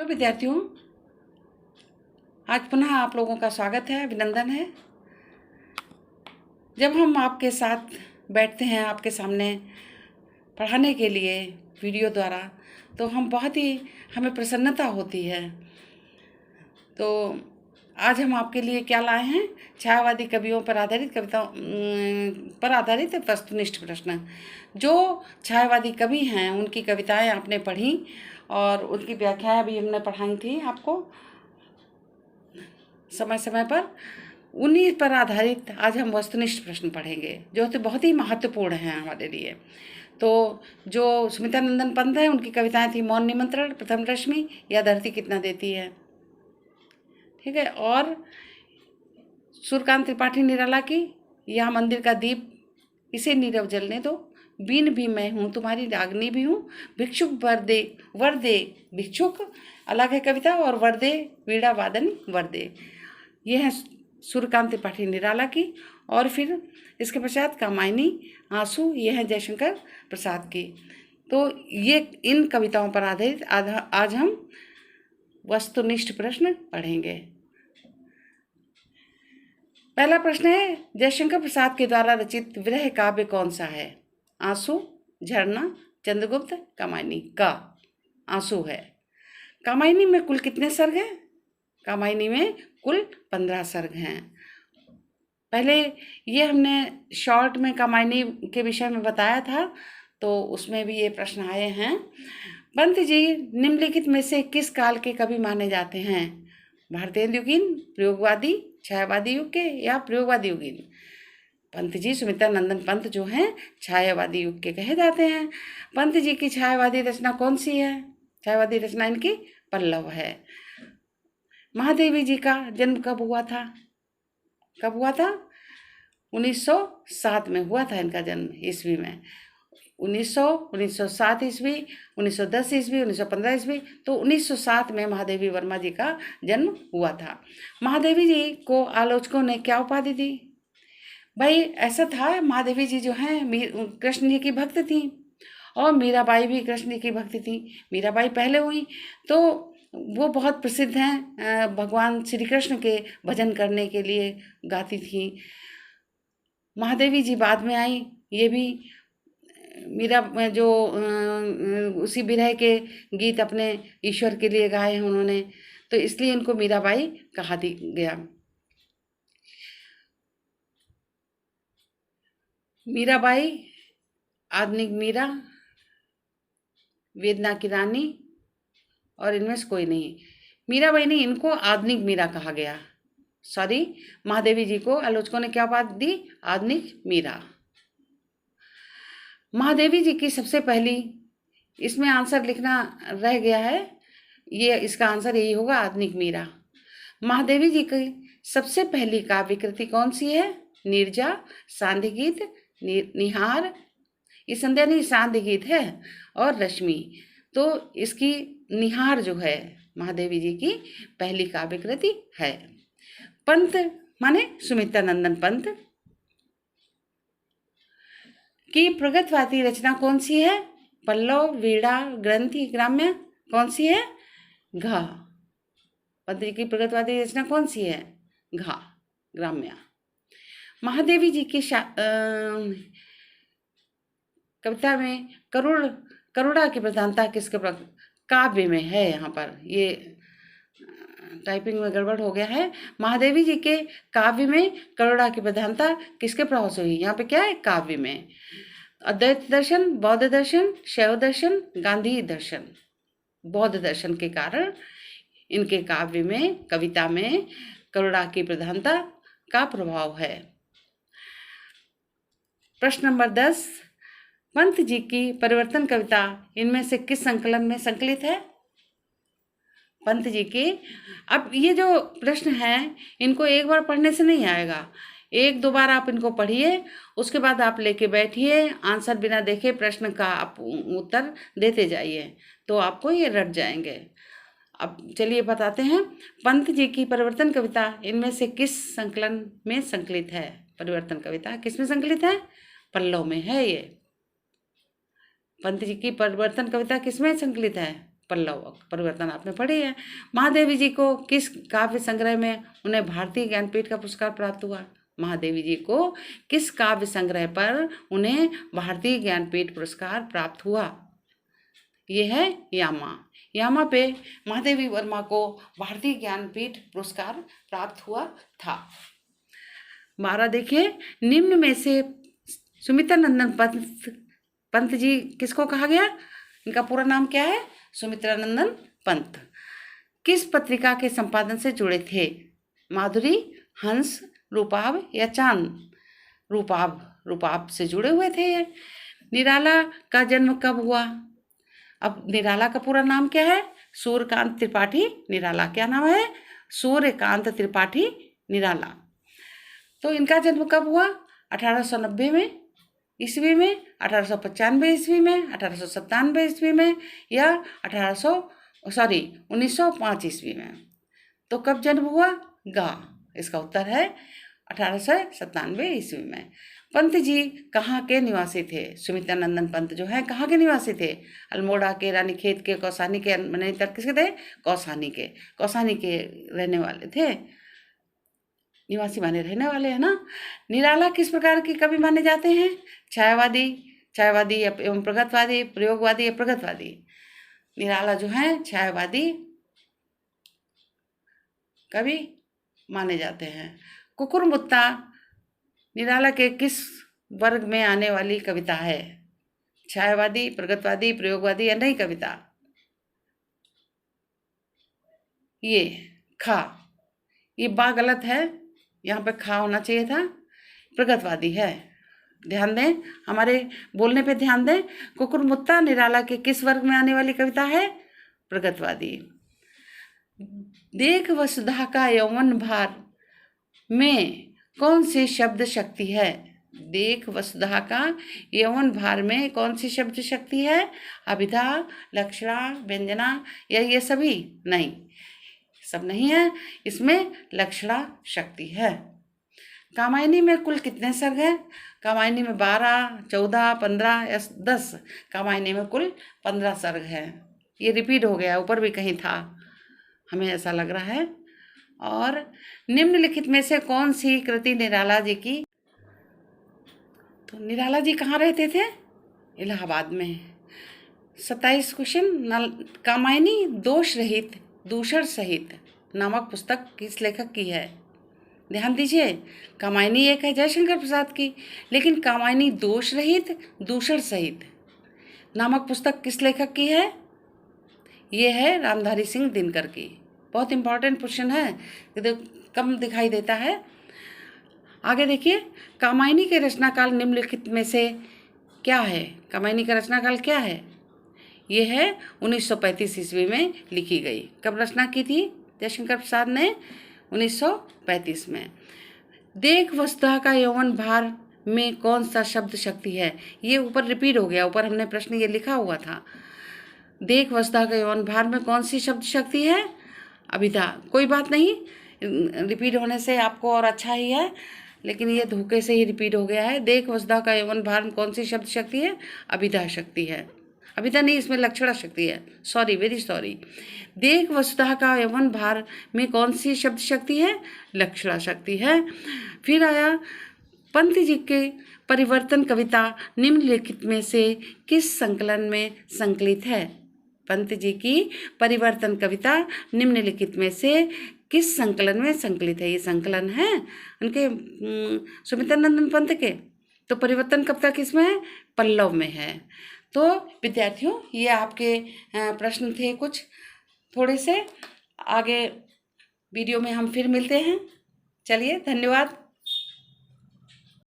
Hello विद्यार्थियों, आज पुनः आप लोगों का स्वागत है, अभिनंदन है। जब हम आपके साथ बैठते हैं आपके सामने पढ़ाने के लिए वीडियो द्वारा, तो हमें प्रसन्नता होती है। तो आज हम आपके लिए क्या लाए हैं? छायावादी कवियों पर आधारित कविताओं पर आधारित वस्तुनिष्ठ प्रश्न। जो छायावादी कवि हैं उनकी कविताएं आपने पढ़ी और उनकी व्याख्याएं भी हमने पढ़ाई थी आपको समय समय पर। उन्हीं पर आधारित आज हम वस्तुनिष्ठ प्रश्न पढ़ेंगे, जो तो बहुत ही महत्वपूर्ण हैं हमारे लिए। तो जो सुमिता नंदन पंत है, उनकी कविताएं थी मौन निमंत्रण, प्रथम रश्मि या धरती कितना देती है, ठीक है। और सूर्यकांत त्रिपाठी निराला की यहाँ मंदिर का दीप, इसे नीरव जलने दो, बीन भी मैं हूँ तुम्हारी रागनी भी हूँ, भिक्षुक वर दे भिक्षुक अलग है कविता, और वर दे वीणा वादन वर दे, ये है सूर्यकांत त्रिपाठी निराला की। और फिर इसके पश्चात कामायनी आंसू, ये है जयशंकर प्रसाद की। तो ये इन कविताओं पर आधारित आज हम वस्तुनिष्ठ प्रश्न पढ़ेंगे। पहला प्रश्न है, जयशंकर प्रसाद के द्वारा रचित विरह काव्य कौन सा है? आंसू, झरना, चंद्रगुप्त, कामायनी। का आंसू है। कामायनी में कुल कितने सर्ग हैं? कामायनी में कुल 15 सर्ग हैं। पहले ये हमने शॉर्ट में कामायनी के विषय में बताया था, तो उसमें भी ये प्रश्न आए हैं। पंत जी निम्नलिखित में से किस काल के कवि माने जाते हैं? भारतीय युगीन, प्रयोगवादी, छायावादी युग के या प्रयोगवादी युगीन? पंत जी, सुमिता नंदन पंत जो हैं छायावादी युग के कहे जाते हैं। पंत जी की छायावादी रचना कौन सी है? छायावादी रचना इनकी पल्लव है। महादेवी जी का जन्म कब हुआ था? 1907 में हुआ था इनका जन्म, ईस्वी में 1907 ईस्वी, 1910 ईस्वी, 1915 ईस्वी। तो 1907 में महादेवी वर्मा जी का जन्म हुआ था। महादेवी जी को आलोचकों ने क्या उपाधि दी? भाई ऐसा था, महादेवी जी जो हैं कृष्ण जी की भक्त थी, और मीराबाई भी कृष्ण जी की भक्त थी। मीराबाई पहले हुई, तो वो बहुत प्रसिद्ध हैं, भगवान श्री कृष्ण के भजन करने के लिए गाती थी। महादेवी जी बाद में आई। ये भी मीरा जो उसी विरह के गीत अपने ईश्वर के लिए गाए हैं उन्होंने, तो इसलिए इनको मीराबाई कहा गया। मीराबाई, आधुनिक मीरा, वेदना की रानी, और इनमें से कोई नहीं। मीराबाई नहीं, इनको आधुनिक मीरा कहा गया। सॉरी, महादेवी जी को आलोचकों ने क्या बात दी? आधुनिक मीरा। महादेवी जी की सबसे पहली, इसमें आंसर लिखना रह गया है, ये इसका आंसर यही होगा, आधुनिक मीरा। महादेवी जी की सबसे पहली काव्य कृति कौन सी है? नीरजा, सांध्य गीत, निहार, ये संध्या नहीं सांध्य गीत है, और रश्मि। तो इसकी निहार जो है महादेवी जी की पहली काव्य कृति है। पंत माने सुमिता नंदन पंत की प्रगतवादी रचना कौन सी है? पल्लव, वीणा, ग्रंथि, ग्राम्य, कौन सी है? घा। पंत जी की प्रगतवादी रचना कौन सी है? घा, ग्राम्य। महादेवी जी की कविता में करुणा की प्रधानता किसके काव्य में है? यहाँ पर ये टाइपिंग में गड़बड़ हो गया है। महादेवी जी के काव्य में करुणा की प्रधानता किसके प्रभाव से हुई? यहाँ पे क्या है? काव्य में। अद्वैत दर्शन, बौद्ध दर्शन, शैव दर्शन, गांधी दर्शन। बौद्ध दर्शन के कारण इनके काव्य में, कविता में करुणा की प्रधानता का प्रभाव है। प्रश्न नंबर 10, पंत जी की परिवर्तन कविता इनमें से किस संकलन में संकलित है? पंत जी की, अब ये जो प्रश्न है इनको एक बार पढ़ने से नहीं आएगा, एक दो बार आप इनको पढ़िए, उसके बाद आप लेके बैठिए, आंसर बिना देखे प्रश्न का आप उत्तर देते जाइए, तो आपको ये रट जाएंगे। अब चलिए बताते हैं, पंत जी की परिवर्तन कविता इनमें से किस संकलन में संकलित है? परिवर्तन कविता किस में संकलित है? पल्लव में है। ये पंत जी की परिवर्तन कविता किस में संकलित है? पल्लव परिवर्तन आपने पढ़े हैं। महादेवी जी को किस काव्य संग्रह में उन्हें भारतीय ज्ञानपीठ का पुरस्कार प्राप्त हुआ? महादेवी जी को किस काव्य संग्रह पर उन्हें भारतीय ज्ञानपीठ पुरस्कार प्राप्त हुआ? ये है यामा। यामा पे महादेवी वर्मा को भारतीय ज्ञानपीठ पुरस्कार प्राप्त हुआ था। 12 देखिए, निम्न में से सुमित्रानंदन पंत जी किसको कहा गया? इनका पूरा नाम क्या है? सुमित्रानंदन पंत। किस पत्रिका के संपादन से जुड़े थे? माधुरी, हंस, रूपाभ या चांद? रूपाभ से जुड़े हुए थे ये। निराला का जन्म कब हुआ? अब निराला का पूरा नाम क्या है? सूर्यकांत त्रिपाठी निराला। क्या नाम है? सूर्यकांत त्रिपाठी निराला। तो इनका जन्म कब हुआ? 1890 में ईस्वी में, 1895 ईस्वी में, 1897 ईस्वी में या 1905 ईस्वी में। तो कब जन्म हुआ? इसका उत्तर है 1897 ईस्वी में। पंत जी कहाँ के निवासी थे? सुमित्रानंदन पंत जो है कहाँ के निवासी थे? अल्मोड़ा के, रानीखेत के, कौसानी के, नैनीताल किसके थे? कौसानी के रहने वाले थे, निवासी माने रहने वाले हैं ना। निराला किस प्रकार के कवि माने जाते हैं? छायावादी एवं प्रगतवादी, प्रयोगवादी या प्रगतवादी? निराला जो है छायावादी कवि माने जाते हैं। कुकुरमुत्ता निराला के किस वर्ग में आने वाली कविता है? छायावादी, प्रगतवादी, प्रयोगवादी या नई कविता? ये खा, ये बा गलत है, यहाँ पे खा होना चाहिए था, प्रगतवादी है। ध्यान दें, हमारे बोलने पे ध्यान दें। कुकुरमुत्ता निराला के किस वर्ग में आने वाली कविता है? प्रगतवादी। देख वसुधा का यौवन भार में कौन सी शब्द शक्ति है? देख वसुधा का यौवन भार में कौन सी शब्द शक्ति है? अभिधा, लक्षणा, व्यंजना या ये सभी? नहीं, सब नहीं है, इसमें लक्षणा शक्ति है। कामायनी में कुल कितने सर्ग हैं? कामायनी में 12, 14, 15 या 10? कामायनी में कुल 15 सर्ग हैं। ये रिपीट हो गया, ऊपर भी कहीं था, हमें ऐसा लग रहा है। और निम्नलिखित में से कौन सी कृति निराला जी की? तो निराला जी कहाँ रहते थे? इलाहाबाद में। 27 क्वेश्चन। कामायनी दोष रहित दूषण सहित नामक पुस्तक किस लेखक की है? ध्यान दीजिए, कामायनी एक है जयशंकर प्रसाद की, लेकिन कामायनी दोष रहित दूषण सहित नामक पुस्तक किस लेखक की है? ये है रामधारी सिंह दिनकर की। बहुत इंपॉर्टेंट क्वेश्चन है, कम दिखाई देता है। आगे देखिए, कामायनी के रचनाकाल निम्नलिखित में से क्या है? कामायनी का रचनाकाल क्या है? ये है 1935 ईस्वी में लिखी गई। कब रचना की थी जयशंकर प्रसाद ने? 1935 में। देख वसुधा का यौवन भार में कौन सा शब्द शक्ति है? ये ऊपर रिपीट हो गया, ऊपर हमने प्रश्न ये लिखा हुआ था। देख वसुधा का यौवन भार में कौन सी शब्द शक्ति है? अभिधा। कोई बात नहीं, रिपीट होने से आपको और अच्छा ही है, लेकिन ये धोखे से ही रिपीट हो गया है। देख वसुधा का यौवन भार में कौन सी शब्द शक्ति है? अभिधा शक्ति है। अभिधा नहीं, इसमें लक्षणा शक्ति है। Sorry, very sorry. देख वसुधा का यौवन भार में कौन सी शब्द शक्ति है? लक्षणा शक्ति है। फिर आया पंत जी के परिवर्तन कविता निम्नलिखित में से किस संकलन में संकलित है? पंत जी की परिवर्तन कविता निम्नलिखित में से किस संकलन में संकलित है? ये संकलन है उनके सुमित्रानंदन पंत के। तो परिवर्तन कविता किसमें है? पल्लव में है। तो विद्यार्थियों, ये आपके प्रश्न थे कुछ थोड़े से। आगे वीडियो में हम फिर मिलते हैं। चलिए, धन्यवाद।